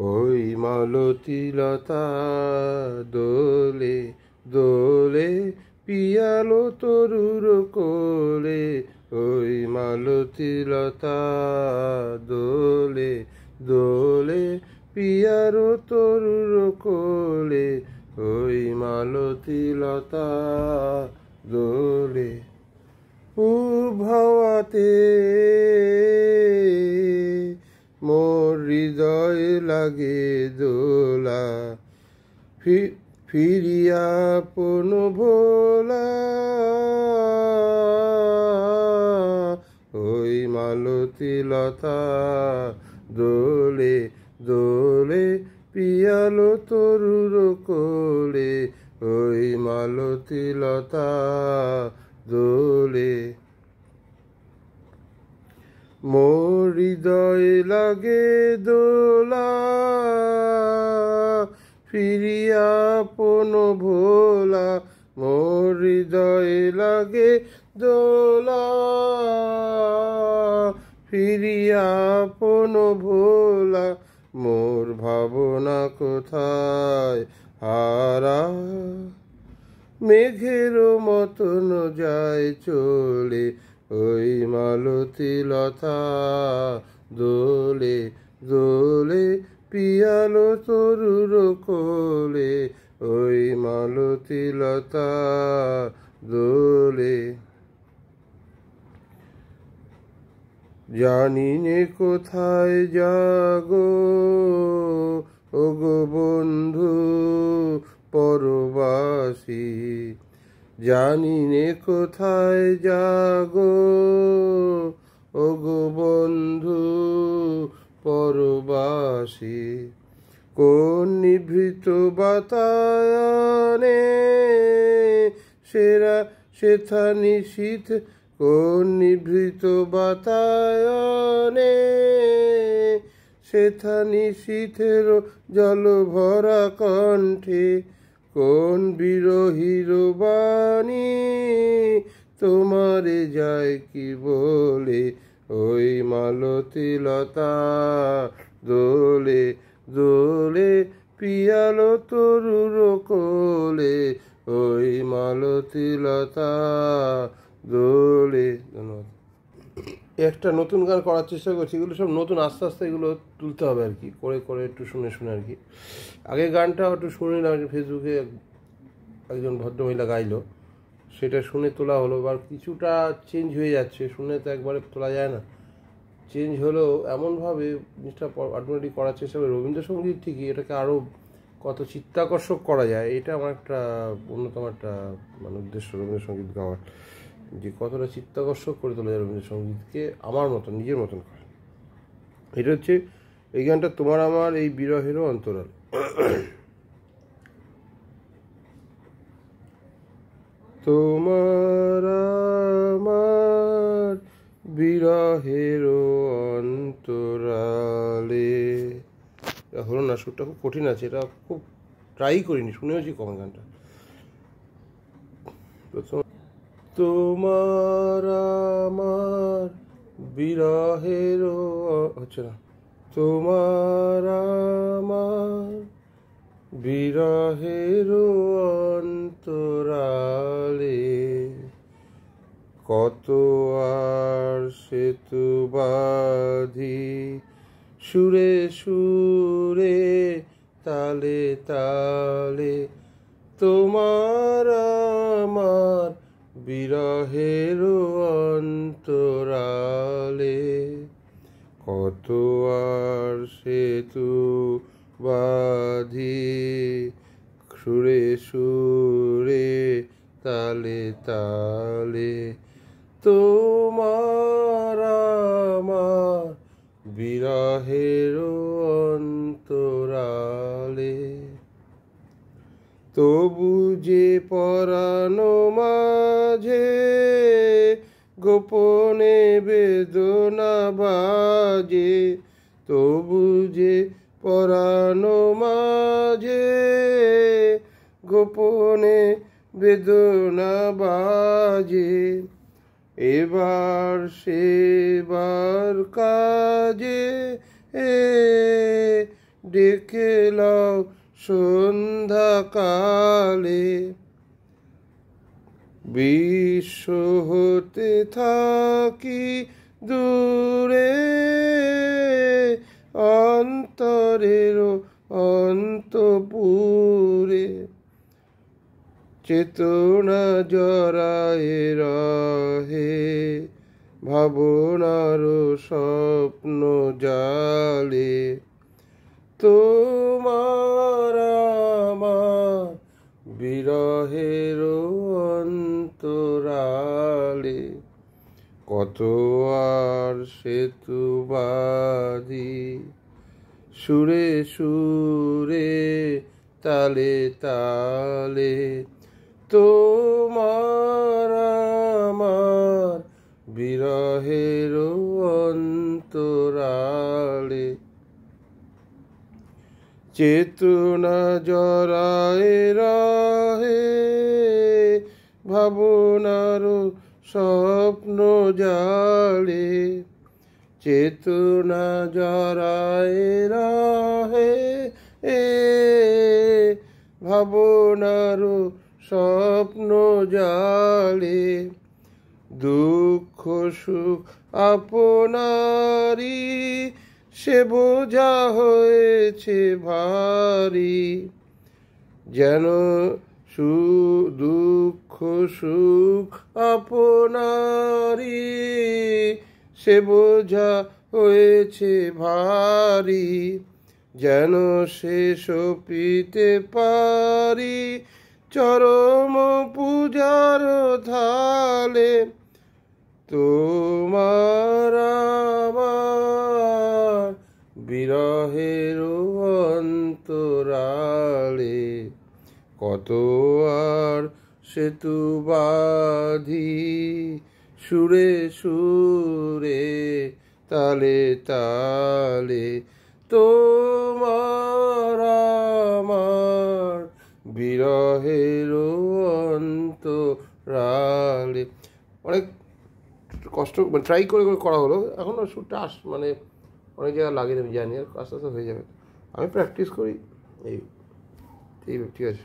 ওই মালতী লতা দোলে দোলে পিয়ালো তরুর কোলে, ওই মালতী লতা দোলে দোলে পিয়ারো তরুর কোলে, ওই মালতী লতা দোলে। উভাওয়াতে মোর হৃদয় লাগে দোলা, ফিরিয়া আপন ভোলা, ওই মালতী লতা দোলে দোলে পিয়ালো তরুর কোলে, ওই মালতী লতা দোলে। মোর হৃদয় লাগে দোলা, ফিরিয়া আপন ভোলা, মোর হৃদয় লাগে দোলা, ফিরিয়া আপন ভোলা, মোর ভাবনা কোথায় হারা, মেঘের মতন যায় চলে, ওই মালতী লতা দোলে দোলে পিয়ালো তরুর কোলে, ওই মালতী লতা দোলে। জানি নে কোথায় যাগো ওগো বন্ধু পরবাসী, জানি নে কোথায় যাগো ওগো বন্ধু পরবাসী, কোন নিভৃত বাতায়নে সেরা সেথা নিশীথ, কোন নিভৃত বাতায়নে সেথা নিশীথের জল ভরা কণ্ঠে, কোন বিরহীর বাণী তোমারে যায় কি বলে, ওই মালতী লতা দোলে দোলে পিয়ালো তরুর কোলে, ওই মালতী লতা দোলে। ধন্যবাদ। একটা নতুন গান করার চেষ্টা করছি, এগুলো সব নতুন, আস্তে আস্তে এগুলো তুলতে হবে আর কি, করে করে একটু শুনে শুনে আর কি। আগে গানটা একটু শুনিলাম, ফেসবুকে একজন ভদ্রমহিলা গাইলো, সেটা শুনে তোলা হলো, বা কিছুটা চেঞ্জ হয়ে যাচ্ছে, শুনে তো একবারে তোলা যায় না, চেঞ্জ হলেও এমনভাবে জিনিসটা অটোমেটিক করার চেষ্টা করি। রবীন্দ্রসঙ্গীত ঠিকই, এটাকে আরও কত চিত্তাকর্ষক করা যায়, এটা আমার একটা অন্যতম একটা মানে উদ্দেশ্য রবীন্দ্রসঙ্গীত গাওয়ার, যে কতটা চিত্তাকর্ষক করে তোলা যায় রবীন্দ্রসঙ্গীতকে আমার মতন, নিজের মতন করে। এটা হচ্ছে এই গানটা, তোমার আমার এই বিরহেরও অন্তরাল। তোমার আমার বিরহেরও অন্তরালে, এটা হলো না, সুরটা খুব কঠিন আছে, এটা খুব ট্রাই করিনি, শুনেওছি কম গানটা। প্রথম তোমার আমার বিরহেরও হচ্ছে না, তোমার আমার বিরহেরও অন্তরালে, কত আর সেতু বাঁধি সুরে সুরে তালে তালে, তোমার আমার বিরহের অন্তরালে, কত আর সেতু বাঁধি সুরে সুরে তালে তালে, তোমার আমার বিরহের অন্তরালে, তবু যে পরানো মাঝে গোপনে বেদনা বাজে, তবু যে পরানো মাঝে গোপনে বেদনা বাজে, এবার সেবার কাজে ডেকে লাও সন্ধ্যাকালে। বিশ্ব হতে থাকি দূরে, অন্তরেরও অন্তপুরে। চেতনা জড়ায় রহে ভাবনার স্বপ্ন জালে। তোমার আমার বিরহের অন্তরালে। কত আর সেতু বাঁধি সুরে সুরে তালে তালে। তোমার আমার বিরহের অন্তরালে। চেতনা জড়ায় রহে ভাবনার স্বপ্ন জালে। চেতনা জড়ায় রহে ভাবনার স্বপ্ন জালে। দুঃখ সুখ আপনারি সে বোঝা হয়েছে ভারী। যেন দুঃখ সুখ আপনারি সে বোঝা হয়েছে ভারী। যেন সে সপিতে পারি চরম পূজার থালে। তোমার আমার বিরহের অন্তরালে। কত আর সেতু বাঁধি সুরে সুরে তালে তালে। তোমার আমার বিরহের অন্তরালে। অনেক কষ্ট মানে ট্রাই করে করে করা হলো, এখনও সুরটা মানে অনেক জায়গায় লাগে আমি জানি, আর আস্তে আস্তে হয়ে যাবে। আমি প্র্যাকটিস করি এই ঠিক আছে।